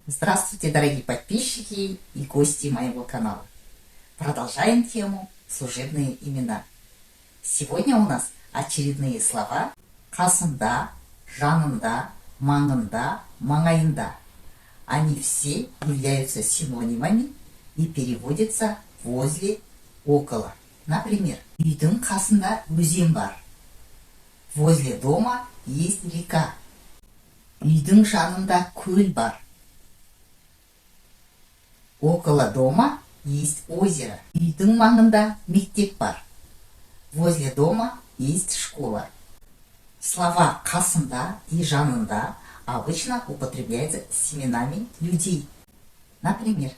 Здравствуйте, дорогие подписчики и гости моего канала. Продолжаем тему служебные имена. Сегодня у нас очередные слова қасында, жанында, маңында, маңайында. Они все являются синонимами и переводятся возле, около. Например, үйдің қасында өзен бар. Возле дома есть река. Үйдің жанында көл бар. Около дома есть озеро. Үйдің маңында мектеп бар. Возле дома есть школа. Слова қасында и жанында обычно употребляются с именами людей. Например,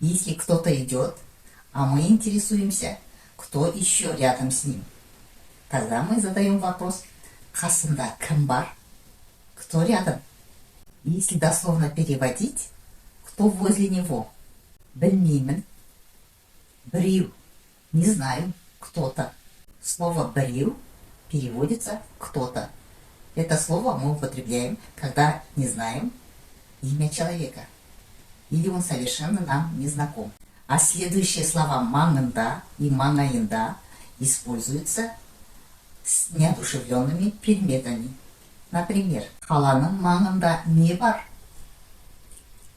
если кто-то идет, а мы интересуемся, кто еще рядом с ним, тогда мы задаем вопрос қасында кім бар? Кто рядом? Если дословно переводить, кто возле него? Білмеймін. Біреу. Не знаю. Кто-то. Слово біреу переводится кто-то. Это слово мы употребляем, когда не знаем имя человека. Или он совершенно нам не знаком. А следующие слова маңында и маңайында используются с неодушевленными предметами. Например, қаланың маңында не бар?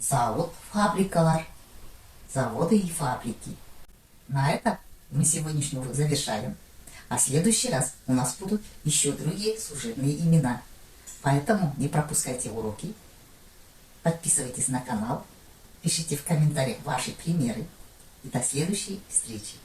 Завод, фабрикалар. Заводы и фабрики. На этом мы сегодняшний урок завершаем. А в следующий раз у нас будут еще другие служебные имена. Поэтому не пропускайте уроки. Подписывайтесь на канал. Пишите в комментариях ваши примеры. И до следующей встречи.